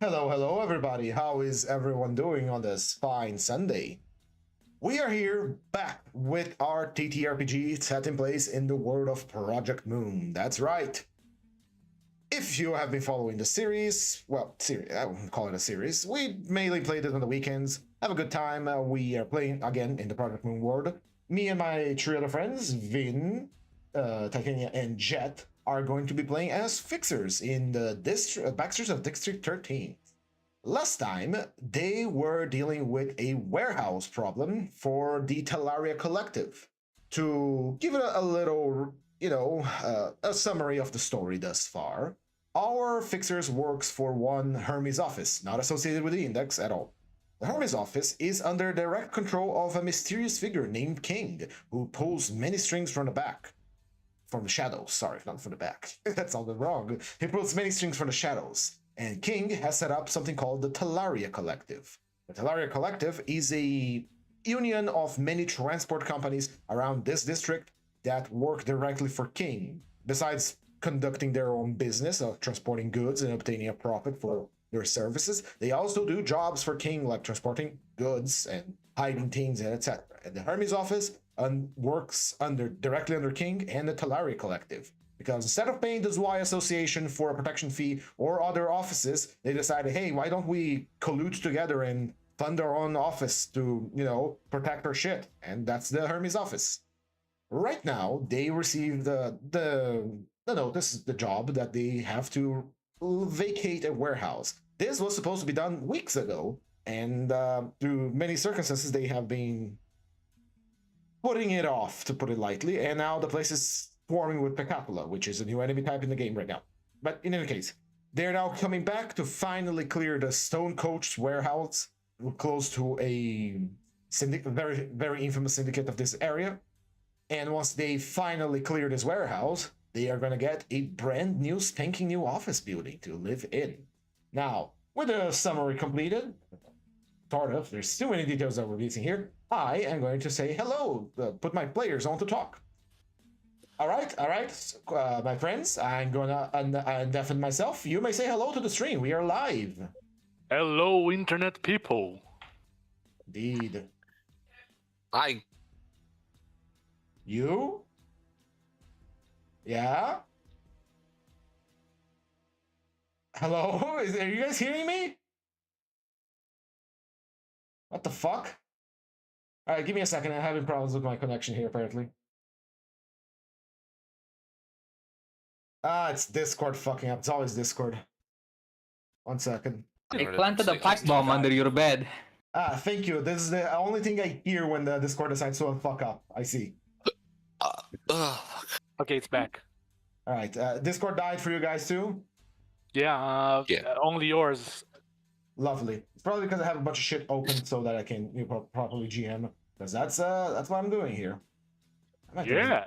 Hello, everybody. How is everyone doing on this fine Sunday? We are here back with our TTRPG set in place in the world of Project Moon. That's right. If you have been following the series, I wouldn't call it a series. We mainly played it on the weekends. Have a good time. We are playing again in the Project Moon world. Me and my three other friends, Vin, Titania, and Jet, are going to be playing as fixers in the Baxters of District 13. Last time, they were dealing with a warehouse problem for the Talaria Collective. To give it a little, a summary of the story thus far, our fixers works for one Hermes office, not associated with the Index at all. The Hermes office is under direct control of a mysterious figure named King, who pulls many strings from the back. From the shadows, sorry, not from the back. That sounded wrong. He pulls many strings from the shadows. And King has set up something called the Talaria Collective. The Talaria Collective is a union of many transport companies around this district that work directly for King. Besides conducting their own business of transporting goods and obtaining a profit for their services, they also do jobs for King, like transporting goods and hiding things and etc. And the Hermes office works directly under King and the Talaria Collective. Because instead of paying the Zwei Association for a protection fee or other offices, they decided, hey, why don't we collude together and fund our own office to, protect our shit? And that's the Hermes office. Right now, they received the notice, the job that they have to vacate a warehouse. This was supposed to be done weeks ago, and through many circumstances, they have been putting it off, to put it lightly, and now the place is swarming with Pecapula, which is a new enemy type in the game right now. But in any case, they're now coming back to finally clear the Stone Coach warehouse, close to a very, very infamous syndicate of this area. And once they finally clear this warehouse, they are going to get a brand new, spanking new office building to live in. Now, with the summary completed, sort of, there's too many details that we're missing here, I am going to say hello, put my players on to talk. All right, my friends, I'm going to undeafen myself. You may say hello to the stream. We are live. Hello, internet people. Indeed. Hi. You? Yeah? Hello? Are you guys hearing me? What the fuck? All right, give me a second. I'm having problems with my connection here, apparently. It's Discord fucking up. It's always Discord. 1 second. I planted a pipe bomb under your bed. Thank you. This is the only thing I hear when the Discord decides to fuck up. I see. Okay, it's back. All right. Discord died for you guys too? Yeah, only yours. Lovely. It's probably because I have a bunch of shit open so that I can properly GM. Because that's what I'm doing here. Yeah.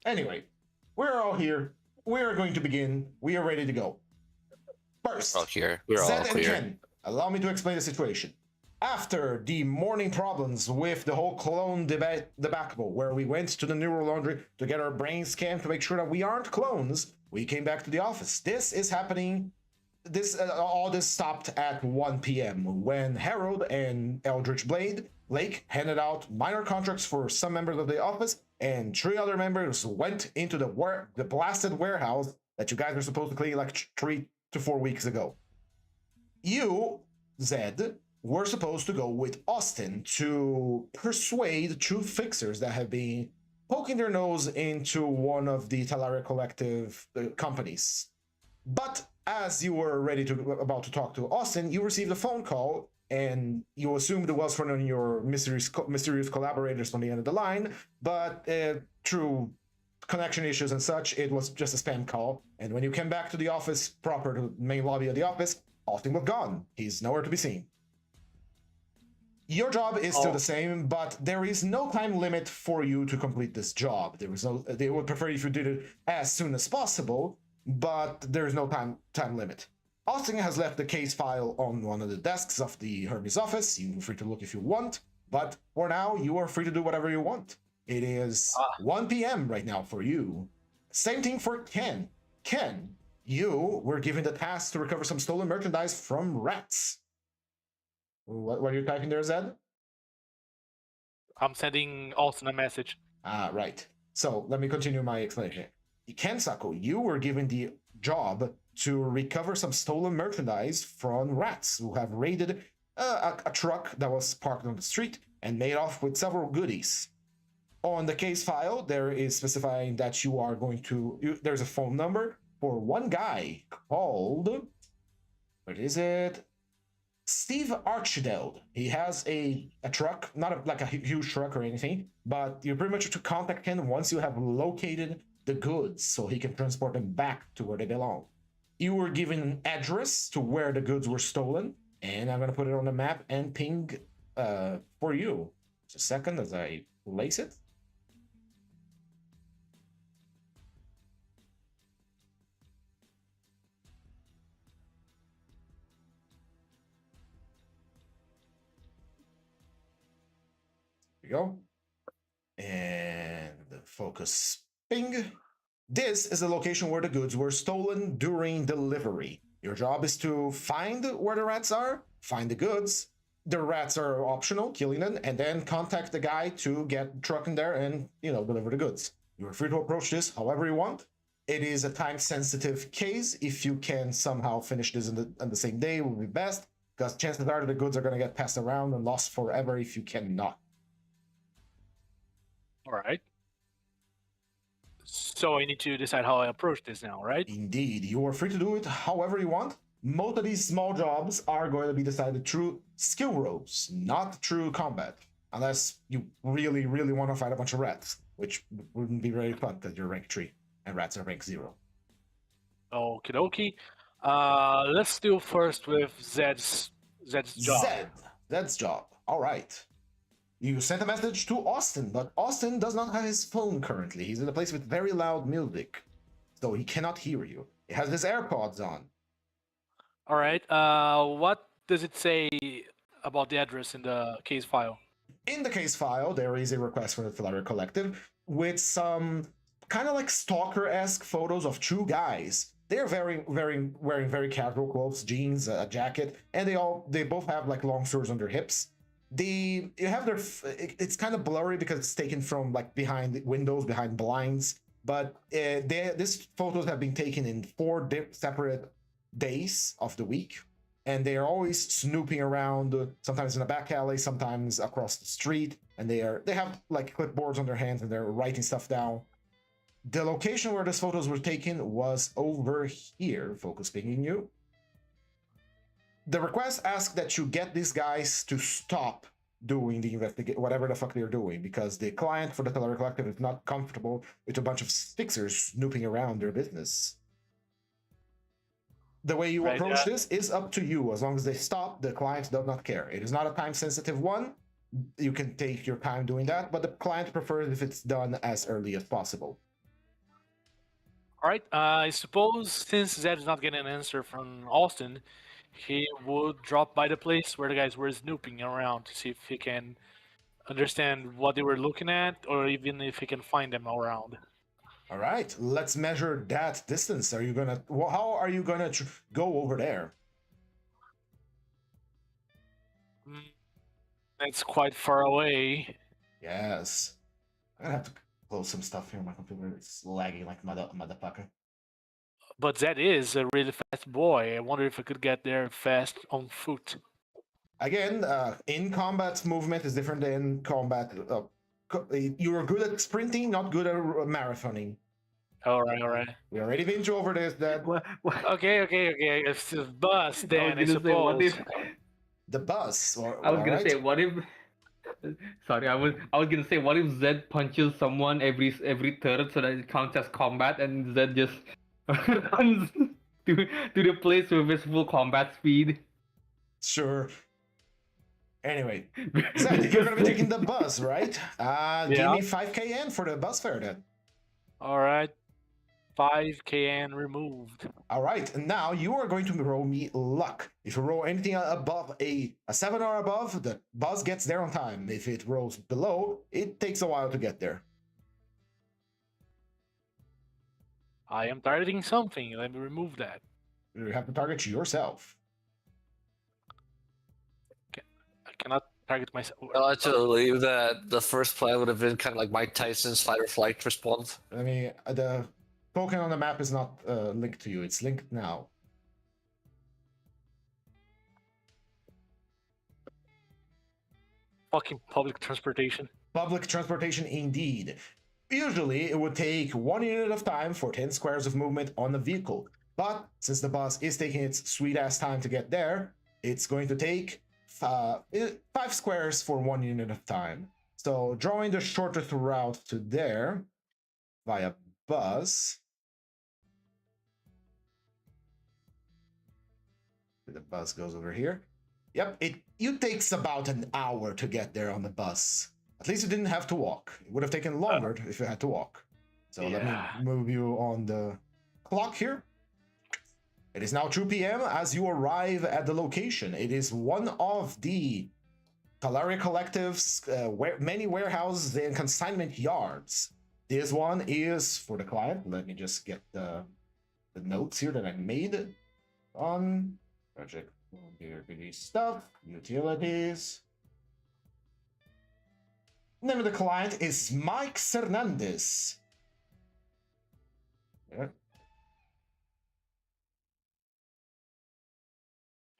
Anyway, we're all here. We are going to begin. We are ready to go. First, We're all here. We're all Zed and clear. Ken, allow me to explain the situation. After the morning problems with the whole clone debacle, where we went to the neural laundry to get our brains scanned to make sure that we aren't clones, we came back to the office. This is happening. All this stopped at 1 p.m. when Harold and Eldritch Blake handed out minor contracts for some members of the office, and 3 other members went into the blasted warehouse that you guys were supposed to clean like 3 to 4 weeks ago. You, Zed, were supposed to go with Austin to persuade 2 fixers that have been poking their nose into one of the Talaria Collective companies. But as you were about to talk to Austin, you received a phone call, and you assumed it was from one of your mysterious collaborators on the end of the line, but through connection issues and such, it was just a spam call. And when you came back to the office, proper to the main lobby of the office, Austin was gone. He's nowhere to be seen. Your job is still the same, but there is no time limit for you to complete this job. They would prefer if you did it as soon as possible, but there is no time limit. Austin has left the case file on one of the desks of the Hermes office. You're free to look if you want, but for now, you are free to do whatever you want. It is 1 p.m. right now for you. Same thing for Ken. Ken, you were given the task to recover some stolen merchandise from rats. What are you typing there, Zed? I'm sending Austin a message. Ah, right. So let me continue my explanation. Kensaku, you were given the job to recover some stolen merchandise from rats who have raided a truck that was parked on the street and made off with several goodies. On the case file, there is specifying that you are going to. There's a phone number for one guy called. What is it? Steve Archideld. He has a truck, not like a huge truck or anything, but you pretty much have to contact him once you have located the goods so he can transport them back to where they belong. You were given an address to where the goods were stolen, and I'm going to put it on the map and ping for you. Just a second as I place it. Go and focus ping. This is the location where the goods were stolen during delivery. Your job is to find where the rats are, find the goods. The rats are optional, killing them, and then contact the guy to get the truck in there and deliver the goods. You are free to approach this however you want. It is a time-sensitive case. If you can somehow finish this on the same day, it would be best, because chances are that the goods are going to get passed around and lost forever if you cannot. All right. So I need to decide how I approach this now, right? Indeed, you are free to do it however you want. Most of these small jobs are going to be decided through skill rolls, not through combat. Unless you really, really want to fight a bunch of rats, which wouldn't be very fun because you're rank 3 and rats are rank 0. Okie dokie. Let's do first with Zed's job. Zed's job. All right. You sent a message to Austin, but Austin does not have his phone currently. He's in a place with very loud music, so he cannot hear you. He has his AirPods on. All right. What does it say about the address in the case file? In the case file, there is a request for the Flyer Collective with some kind of like stalker-esque photos of two guys. They're wearing very casual clothes, jeans, a jacket, and they both have like long swords on their hips. It's kind of blurry because it's taken from like behind windows, behind blinds, but these photos have been taken in 4 separate days of the week, and they are always snooping around, sometimes in a back alley, sometimes across the street, and they have like clipboards on their hands and they're writing stuff down. The location where these photos were taken was over here. Focus pinging you. The request asks that you get these guys to stop doing the whatever the fuck they're doing, because the client for the Teller Collective is not comfortable with a bunch of fixers snooping around their business. The way you approach this is up to you. As long as they stop, the client does not care. It is not a time-sensitive one. You can take your time doing that, but the client prefers if it's done as early as possible. All right. I suppose since Zed is not getting an answer from Austin, he would drop by the place where the guys were snooping around to see if he can understand what they were looking at, or even if he can find them around. All right, let's measure that distance. How are you gonna go over there? It's quite far away. Yes. I'm gonna have to close some stuff here. My computer is lagging like motherfucker. But Zed is a really fast boy. I wonder if I could get there fast on foot. Again, in combat, movement is different than combat. You're good at sprinting, not good at marathoning. All right. We already been over this. Okay. It's the bus then, I suppose. The bus. I was gonna say, what if? Sorry, I was gonna say, what if Zed punches someone every third so that it counts as combat, and Zed just runs to the place with his full combat speed. Sure. Anyway, Zed, you're gonna be taking the bus, right? Give me 5,000 for the bus fare then. All right. 5,000 removed. All right, and now you are going to roll me luck. If you roll anything above a 7 or above, the bus gets there on time. If it rolls below, it takes a while to get there. I am targeting something. Let me remove that. You have to target yourself. I cannot target myself. I'll actually believe that the first plan would have been kind of like Mike Tyson's fight or flight response. I mean, the token on the map is not linked to you. It's linked now. Fucking public transportation. Public transportation indeed. Usually, it would take 1 unit of time for 10 squares of movement on the vehicle. But since the bus is taking its sweet ass time to get there, it's going to take 5 squares for 1 unit of time. So drawing the shortest route to there via bus. The bus goes over here. Yep, it takes about an hour to get there on the bus. At least you didn't have to walk. It would have taken longer if you had to walk. So let me move you on the clock here. It is now 2 p.m. as you arrive at the location. It is one of the Calaria Collective's many warehouses and consignment yards. This one is for the client. Let me just get the notes here that I made on project TTRPG stuff, utilities. Name of the client is Mike Hernandez. Yeah.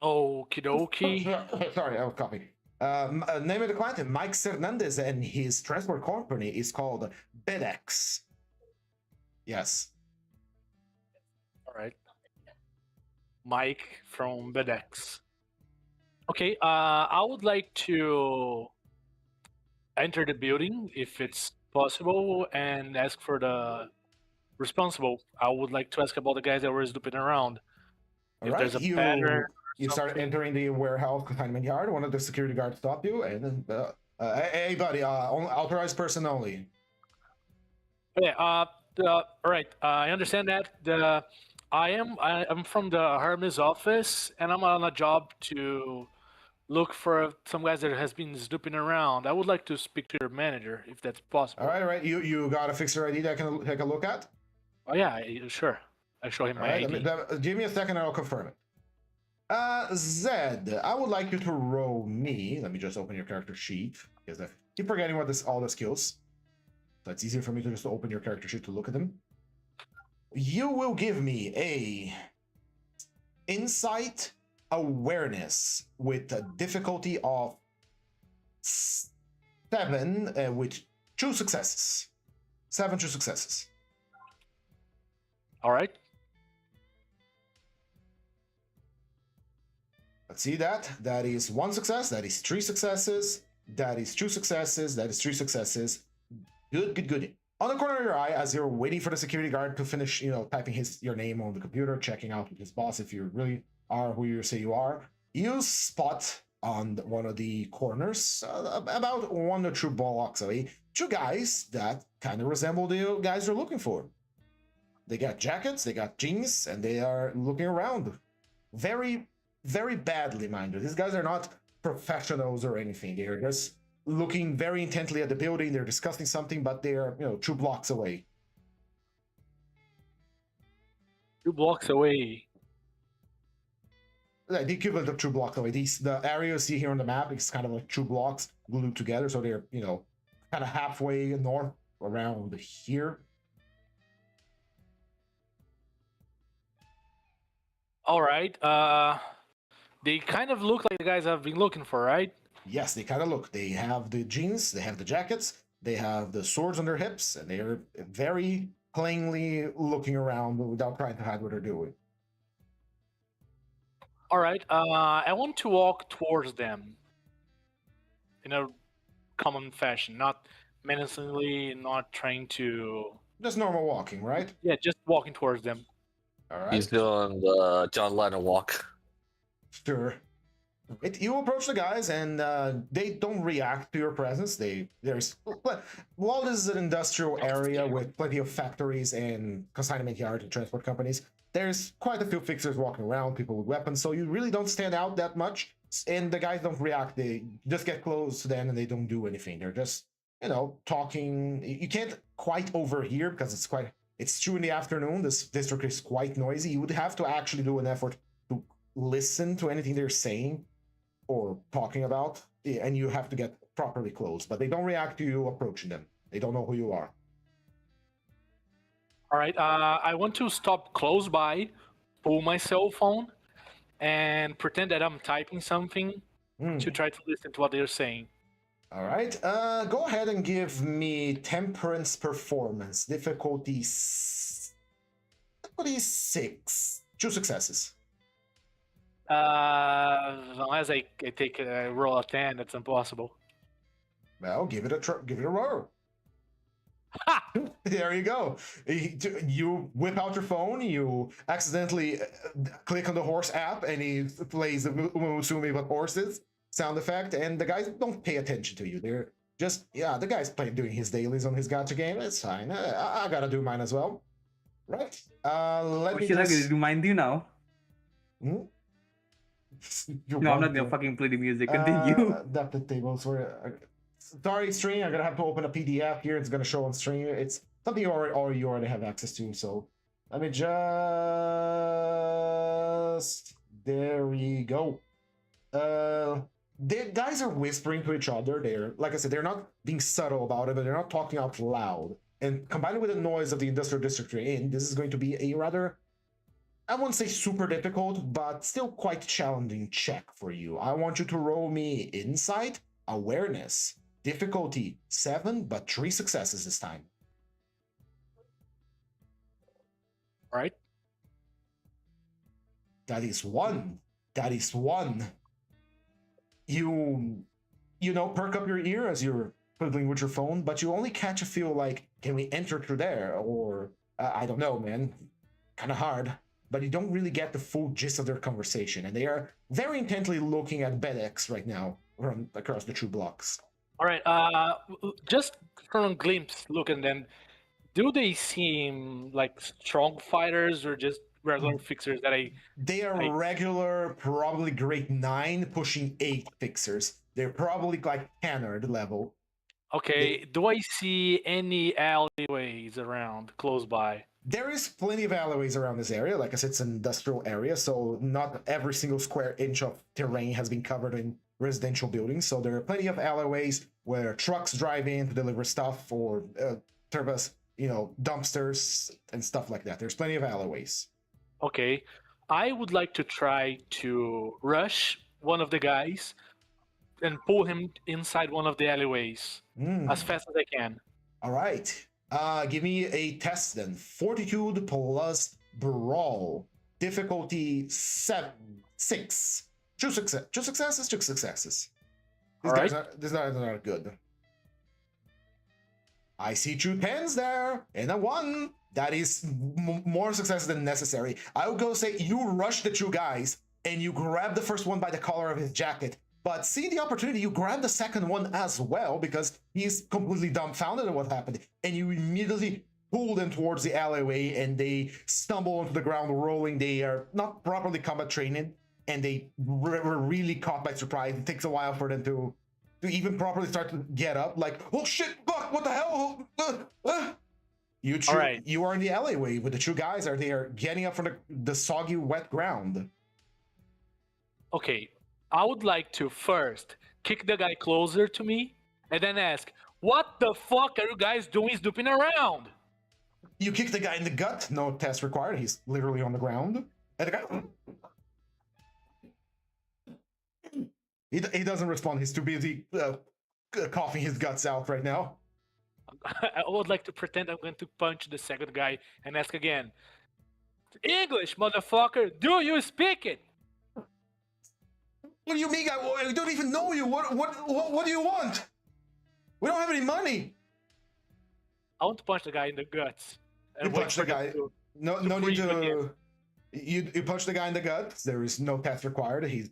Okie dokie. Sorry, I was copying. Name of the client, Mike Hernandez, and his transport company is called BedX. Yes. All right. Mike from BedX. Okay, I would like to enter the building if it's possible and ask for the responsible. I would like to ask about the guys that were snooping around. All If right, there's a pattern. you start entering the warehouse consignment yard. One of the security guards stop you, and then, hey, buddy, authorized person only. Okay, all right. I understand that. I'm from the Hermes office, and I'm on a job to look for some guys that has been snooping around. I would like to speak to your manager, if that's possible. All right. You got a fixer ID that I can take a look at? Oh yeah, sure. I show him All my right, ID. give me a second and I'll confirm it. Zed, I would like you to roll me. Let me just open your character sheet because I keep forgetting what all the skills. So it's easier for me to just open your character sheet to look at them. You will give me a insight awareness with a difficulty of 7 with 2 successes. 7 true successes. All right. Let's see that. That is 1 success. That is 3 successes. That is 2 successes. That is 3 successes. Good. On the corner of your eye, as you're waiting for the security guard to finish, typing your name on the computer, checking out with his boss if you really are who you say you are, you spot on one of the corners, about 1 or 2 blocks away, 2 guys that kind of resemble the guys you're looking for. They got jackets, they got jeans, and they are looking around. Very, very badly, mind you. These guys are not professionals or anything. They're just looking very intently at the building. They're discussing something, but they're 2 blocks away. 2 blocks away. The equivalent of 2 blocks away. The area you see here on the map is kind of like 2 blocks glued together, so they're kind of halfway north around here. All right. They kind of look like the guys I've been looking for, right? Yes, they kind of look. They have the jeans, they have the jackets, they have the swords on their hips, and they're very plainly looking around without trying to hide what they're doing. All right. I want to walk towards them in a common fashion, not menacingly, not trying to. Just normal walking, right? Yeah, just walking towards them. All right. He's doing the John Lennon walk. Sure. You approach the guys, and they don't react to your presence. While this is an industrial area with plenty of factories and consignment yards and transport companies, there's quite a few fixers walking around, people with weapons, so you really don't stand out that much. And the guys don't react. They just get close to them, and they don't do anything. They're just, talking. You can't quite overhear because It's 2 in the afternoon. This district is quite noisy. You would have to actually do an effort to listen to anything they're saying or talking about, and you have to get properly close. But they don't react to you approaching them. They don't know who you are. All right. I want to stop close by, pull my cell phone, and pretend that I'm typing something to try to listen to what they're saying. All right. Go ahead and give me Temperance Performance. Difficulty 6. 2 successes. Unless I take a roll of 10, that's impossible. Well, give it a roll. Ha! There you go. You whip out your phone, you accidentally click on the horse app, and he plays the Musumi with horses sound effect, and the guys don't pay attention to you. They're just, yeah, the guy's doing his dailies on his gacha game. It's fine. I gotta do mine as well. Right. Let me Should I just... do mine you now? Hmm? No, I'm not gonna fucking play the music. Continue. Adapted tables for... Sorry, stream. I'm gonna have to open a PDF here. It's gonna show on stream. It's something you already have access to. So let me just... There we go. The guys are whispering to each other. They're, like I said, they're not being subtle about it, but they're not talking out loud. And combined with the noise of the industrial district you're in, this is going to be a rather, I won't say super difficult, but still quite challenging check for you. I want you to roll me Insight, Awareness, difficulty 7, but 3 successes this time. All right. That is 1. That is 1. You know, perk up your ear as you're fiddling with your phone, but you only catch a feel like, can we enter through there? Or, I don't know, man. Kind of hard. But you don't really get the full gist of their conversation, and they are very intently looking at BedX right now from across the 2 blocks. All right. Just from a glimpse looking, then, do they seem like strong fighters or just regular fixers that They are regular, probably grade 9, pushing 8 fixers. They're probably like Canard level. Okay, do I see any alleyways around close by? There is plenty of alleyways around this area. Like I said, it's an industrial area, so not every single square inch of terrain has been covered in residential buildings. So there are plenty of alleyways where trucks drive in to deliver stuff, or turbos, dumpsters and stuff like that. There's plenty of alleyways. Okay, I would like to try to rush one of the guys and pull him inside one of the alleyways as fast as I can. All right. Give me a test then. Fortitude plus Brawl. Difficulty 6. 2 successes. These guys are not good. I see 2 10s there and a 1. That is more success than necessary. I would go say you rush the 2 guys and you grab the first one by the collar of his jacket, but seeing the opportunity, you grab the second one as well because he's completely dumbfounded at what happened, and you immediately pull them towards the alleyway and they stumble onto the ground rolling. They are not properly combat trained and they were really caught by surprise. It takes a while for them to even properly start to get up, like, oh shit, fuck, what the hell? You are in the alleyway with the 2 guys. They are getting up from the soggy, wet ground. Okay, I would like to first kick the guy closer to me and then ask, what the fuck are you guys doing snooping around? You kick the guy in the gut. No test required. He's literally on the ground. And the guy... He doesn't respond. He's too busy coughing his guts out right now. I would like to pretend I'm going to punch the second guy and ask again, English, motherfucker, do you speak it? What do you mean, guy? I don't even know you. What do you want? We don't have any money. I want to punch the guy in the guts. You punch the guy. No need to. You punch the guy in the guts. There is no test required. He's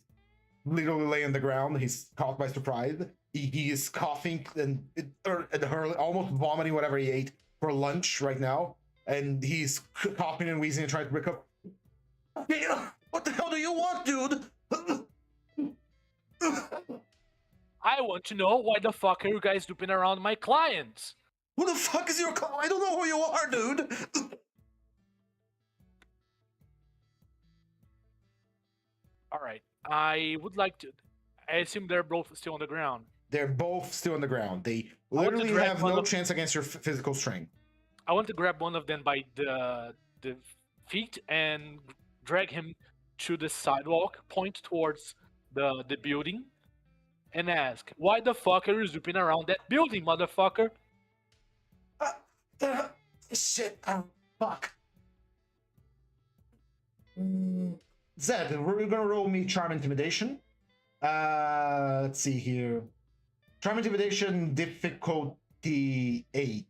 literally laying on the ground. He's caught by surprise. He is coughing and almost vomiting whatever he ate for lunch right now, and he's coughing and wheezing and trying to wake up. What the hell do you want, dude? I want to know why the fuck are you guys snooping around my clients? Who the fuck is your client? I don't know who you are, dude. All right. I would like to. I assume they're both still on the ground. They're both still on the ground. They want to literally drag have one no of- chance against your physical strength. I want to grab one of them by the feet and drag him to the sidewalk, point towards the building, and ask, "Why the fuck are you zooping around that building, motherfucker?" Shit. Fuck. Zed, we're gonna roll me Charm Intimidation. Let's see here. Charm Intimidation difficulty 8.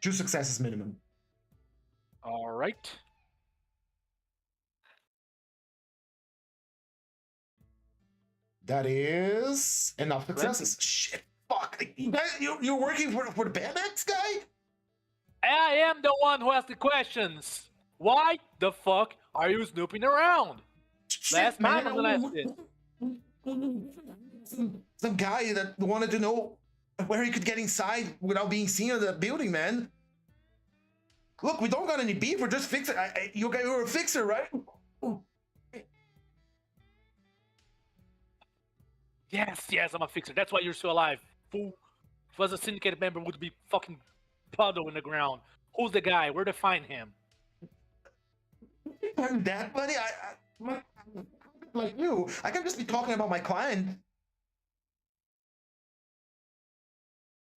2 successes minimum. All right. That is enough successes. Shit. Fuck. You're working for the Bandits guy? I am the one who asked the questions. Why the fuck are you snooping around? Last time I'm gonna ask this. Some guy that wanted to know where he could get inside without being seen in the building, man. Look, we don't got any beef. We're just fixing. You're a fixer, right? Yes, I'm a fixer. That's why you're still alive, fool. If I was a syndicated member, would be fucking puddle in the ground. Who's the guy? Where to find him? I'm that buddy. Like you, I can just be talking about my client.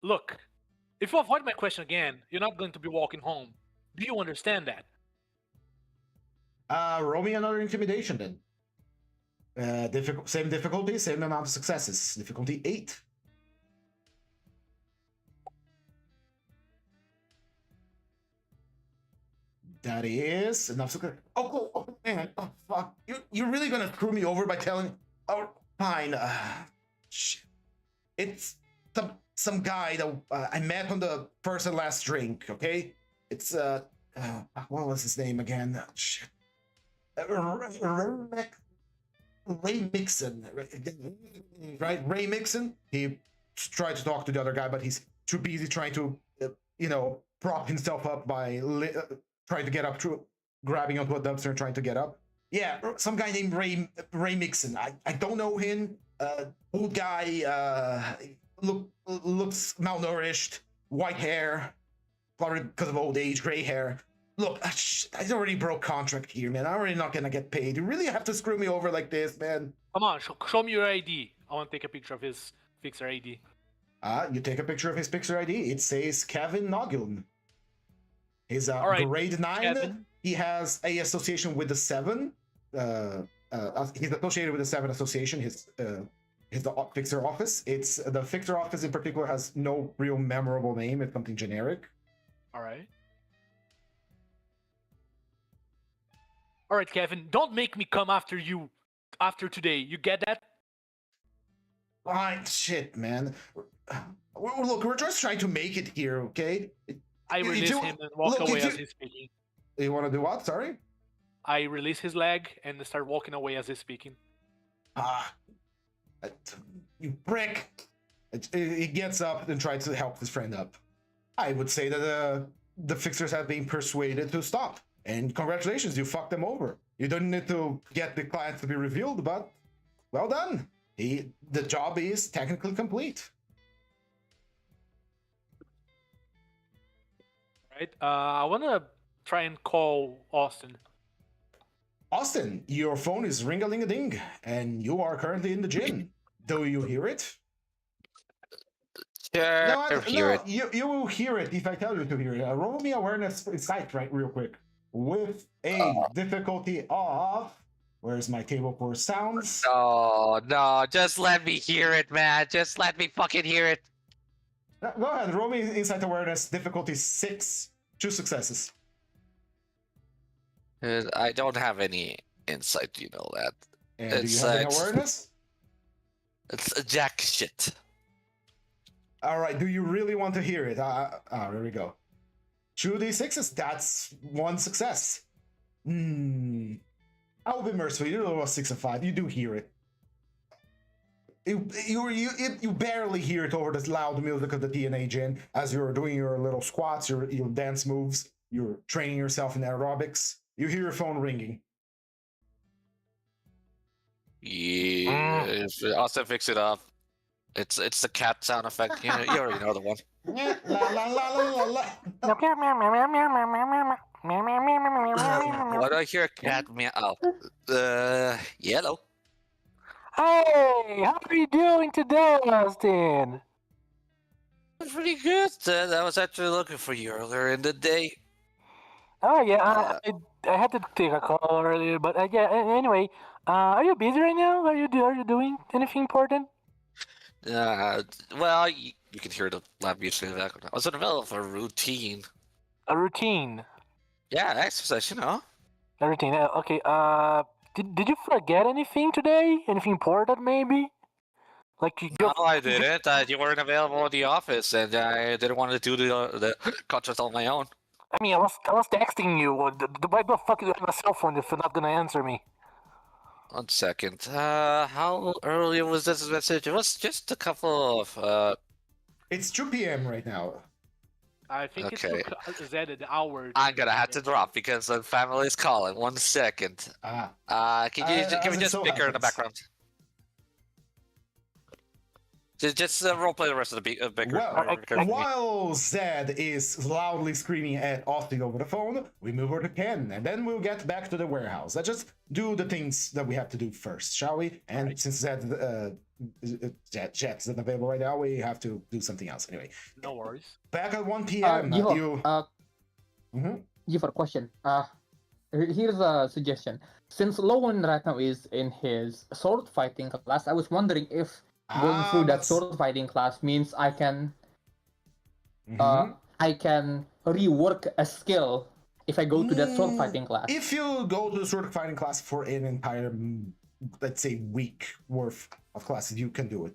Look, if you avoid my question again, you're not going to be walking home. Do you understand that? Roll me another intimidation then. Same difficulty, same amount of successes. Difficulty 8. That is enough success. Oh, man. Oh, fuck. You're really gonna screw me over by telling. Oh, fine. Shit. It's some guy that I met on the first and last drink. Okay. It's what was his name again? Shit. Ray Mixon, right? Ray Mixon. He tried to talk to the other guy, but he's too busy trying to, prop himself up by trying to get up through, grabbing onto a dumpster and trying to get up. Yeah, some guy named Ray Mixon. I don't know him. Old guy. Looks malnourished. White hair, probably because of old age, gray hair. Look, I already broke contract here, man. I'm already not gonna get paid. You really have to screw me over like this, man. Come on, show me your ID. I want to take a picture of his fixer ID. You take a picture of his picture ID. It says Kevin Noggin. He's grade 9. Kevin. He has a association with the 7. He's associated with the 7 association. His the fixer office. It's the fixer office in particular has no real memorable name. It's something generic. All right. All right, Kevin. Don't make me come after you after today. You get that? Fine, shit, man. Look, we're just trying to make it here, okay? I release him and walk away as he's speaking. You want to do what? Sorry? I release his leg and start walking away as he's speaking. You prick! He gets up and tries to help his friend up. I would say that the fixers have been persuaded to stop. And congratulations, you fucked them over. You don't need to get the client to be revealed, but well done. The job is technically complete. Right. I want to try and call Austin. Austin, your phone is ring-a-ling-a-ding, and you are currently in the gym. Do you hear it? Sure, You will hear it if I tell you to hear it. Roll me awareness insight right real quick. With a difficulty of... Where's my table for sounds? No, just let me hear it, man. Just let me fucking hear it. Go ahead, roll me insight awareness, difficulty 6. 2 successes. I don't have any insight, you know that. And do you have any awareness? It's a jack shit. Alright, do you really want to hear it? There we go. 2d6s, that's 1 success. I'll be merciful, you roll a 6 and 5, you do hear it. You barely hear it over the loud music of the TNA gym as you're doing your little squats, your dance moves, you're training yourself in aerobics. You hear your phone ringing. Yeah, if Austin fix it up. It's the cat sound effect. You already know the one. La la la la la la. Why do I hear a cat meow? Oh, yellow. Hey, how are you doing today, Austin? Pretty good. I was actually looking for you earlier in the day. Oh yeah, Uh, I had to take a call earlier, but yeah. Anyway, are you busy right now? Are you doing anything important? uh, well, you can hear the loud music in the background. I was in the middle of a routine. A routine. Yeah, exercise, A routine. Okay. Did you forget anything today? Anything important, maybe? Like you No, go. I didn't. You weren't available in the office, and I didn't want to do the contract on my own. I mean, I was texting you. Why the fuck do you have a cell phone if you're not gonna answer me? 1 second. How early was this message? It was just a couple of It's 2 p.m. right now. I think Okay. it took Zed an hour. I'm gonna have to drop because the family's calling. 1 second. Can you As give me it just so speaker in the happens. background? Just roleplay the rest of the speaker. Well, while Zed is loudly screaming at Austin over the phone, we move over to Ken, and then we'll get back to the warehouse. Let's just do the things that we have to do first, shall we? And since Jet isn't available right now, we have to do something else. Anyway, No worries. back at 1 p.m. You have a question. Here's a suggestion. Since Lowen right now is in his sword fighting class, I was wondering if going through that sword fighting class means I can rework a skill if I go to that sword fighting class. If you go to the sword fighting class for an entire, let's say, week worth of classes, you can do it.